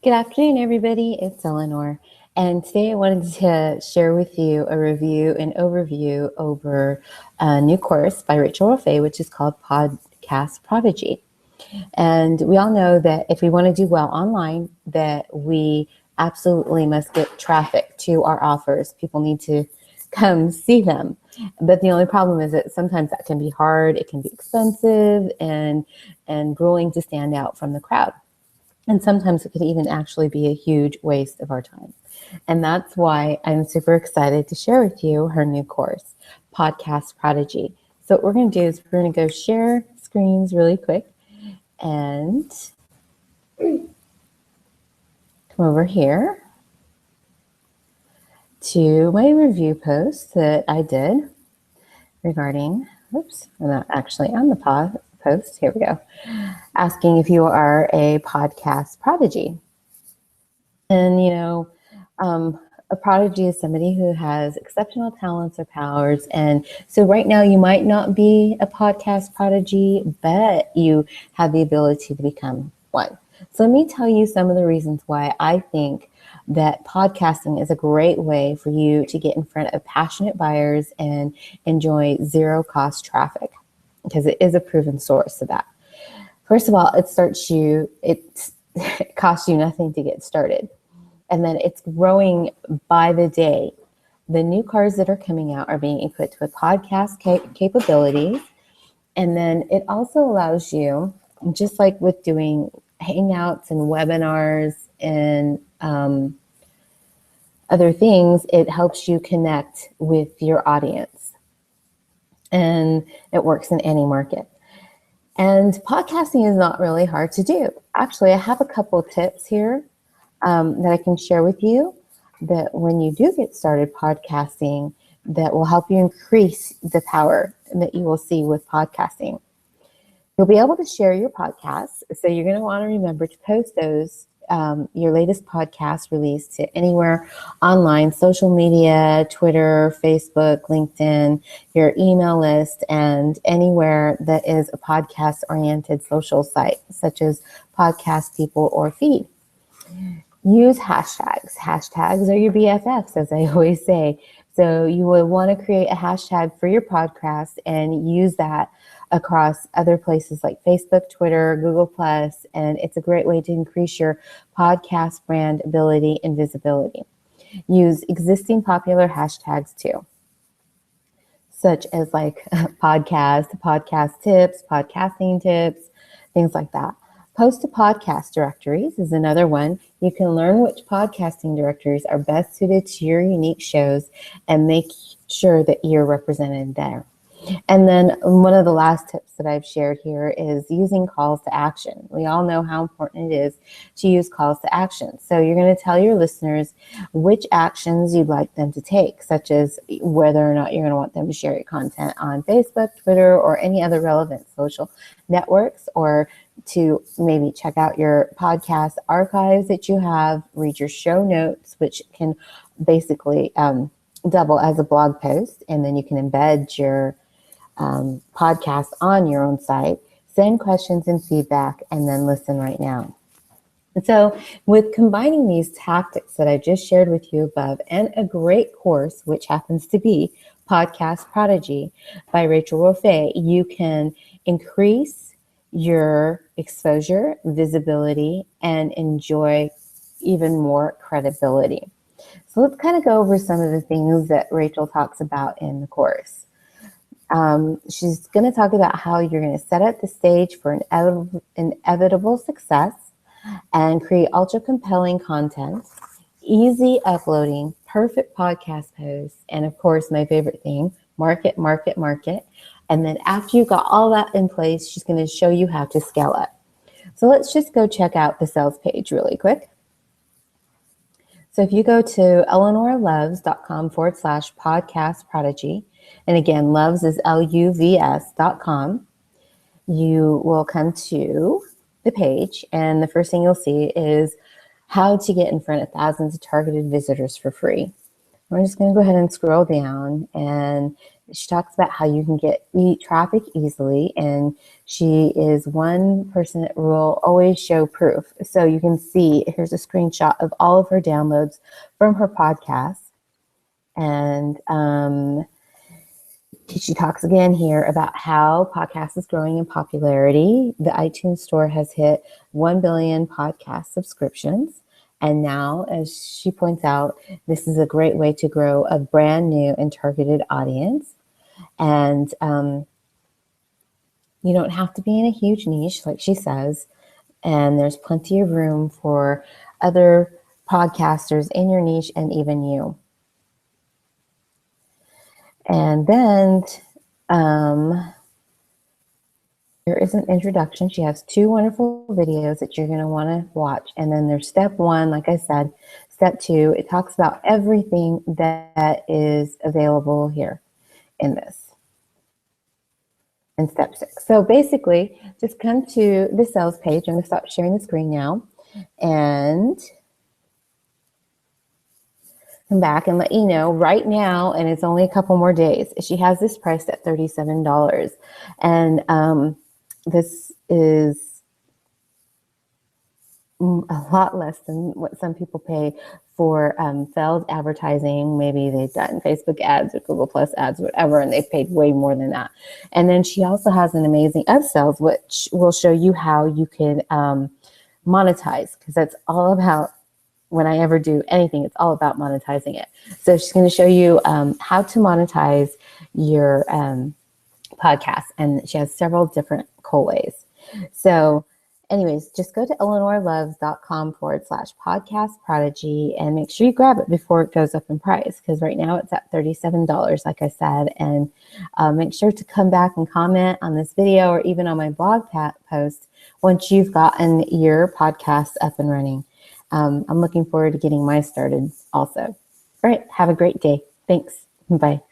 Good afternoon, everybody. It's Eleanor. And today I wanted to share with you a review and overview over a new course by Rachel Rofe, which is called Podcast Prodigy. And we all know that if we want to do well online, that we absolutely must get traffic to our offers. People need to come see them. But the only problem is that sometimes that can be hard, it can be expensive and grueling to stand out from the crowd. And sometimes it could even actually be a huge waste of our time. And that's why I'm super excited to share with you her new course, Podcast Prodigy. So what we're going to do is we're going to go share screens really quick and come over here to my review post that I did regarding, oops, I'm not actually on the post. Here we go. Asking if you are a podcast prodigy. And, a prodigy is somebody who has exceptional talents or powers. And so right now you might not be a podcast prodigy, but you have the ability to become one. So let me tell you some of the reasons why I think that podcasting is a great way for you to get in front of passionate buyers and enjoy zero cost traffic, because it is a proven source of that. First of all, it costs you nothing to get started. And then it's growing by the day. The new cars that are coming out are being equipped with podcast capabilities. And then it also allows you, just like with doing hangouts and webinars and other things, it helps you connect with your audience. And it works in any market. And podcasting is not really hard to do. Actually, I have a couple of tips here that I can share with you that when you do get started podcasting, that will help you increase the power that you will see with podcasting. You'll be able to share your podcasts. So you're going to want to remember to post those, your latest podcast release to anywhere online, social media, Twitter, Facebook, LinkedIn, your email list, and anywhere that is a podcast-oriented social site, such as Podcast People or Feed. Use hashtags. Hashtags are your BFFs, as I always say. So you will want to create a hashtag for your podcast and use that across other places like Facebook, Twitter, Google+, and it's a great way to increase your podcast brand ability and visibility. Use existing popular hashtags too, such as like podcast tips, podcasting tips, things like that. Post to podcast directories is another one. You can learn which podcasting directories are best suited to your unique shows and make sure that you're represented there. And then one of the last tips that I've shared here is using calls to action. We all know how important it is to use calls to action. So you're going to tell your listeners which actions you'd like them to take, such as whether or not you're going to want them to share your content on Facebook, Twitter, or any other relevant social networks, or to maybe check out your podcast archives that you have, read your show notes, which can basically double as a blog post, and then you can embed your podcast on your own site, send questions and feedback, and then listen right now. And so with combining these tactics that I just shared with you above and a great course, which happens to be Podcast Prodigy by Rachel Rofe, you can increase your exposure, visibility, and enjoy even more credibility. So let's kind of go over some of the things that Rachel talks about in the course. She's going to talk about how you're going to set up the stage for inevitable success and create ultra compelling content, easy uploading, perfect podcast posts, and of course, my favorite thing, market. And then after you've got all that in place, she's going to show you how to scale up. So let's just go check out the sales page really quick. So if you go to eleanorloves.com/podcast prodigy, and again, Loves is LUVS.com, you will come to the page, and the first thing you'll see is how to get in front of thousands of targeted visitors for free. We're just going to go ahead and scroll down, and she talks about how you can get traffic easily, and she is one person that will always show proof. So you can see, here's a screenshot of all of her downloads from her podcast. And she talks again here about how podcast is growing in popularity. The iTunes store has hit 1 billion podcast subscriptions. And now, as she points out, this is a great way to grow a brand new and targeted audience. And you don't have to be in a huge niche, like she says. And there's plenty of room for other podcasters in your niche and even you. And then there is an introduction. She has 2 wonderful videos that you're going to want to watch. And then there's step 1, like I said. Step 2, it talks about everything that is available here in this. And step 6. So basically, just come to the sales page. I'm going to stop sharing the screen now. And come back and let you know right now, and it's only a couple more days, she has this priced at $37. And this is a lot less than what some people pay for failed advertising. Maybe they've done Facebook ads or Google Plus ads, whatever, and they've paid way more than that. And then she also has an amazing upsells, which will show you how you can monetize, because that's all about, when I ever do anything, it's all about monetizing it. So she's going to show you how to monetize your podcast, and she has several different cool ways. So anyways, just go to eleanorloves.com/podcast prodigy and make sure you grab it before it goes up in price, because right now it's at $37, like I said. And make sure to come back and comment on this video or even on my blog post once you've gotten your podcast up and running. I'm looking forward to getting mine started also. All right. Have a great day. Thanks. Bye.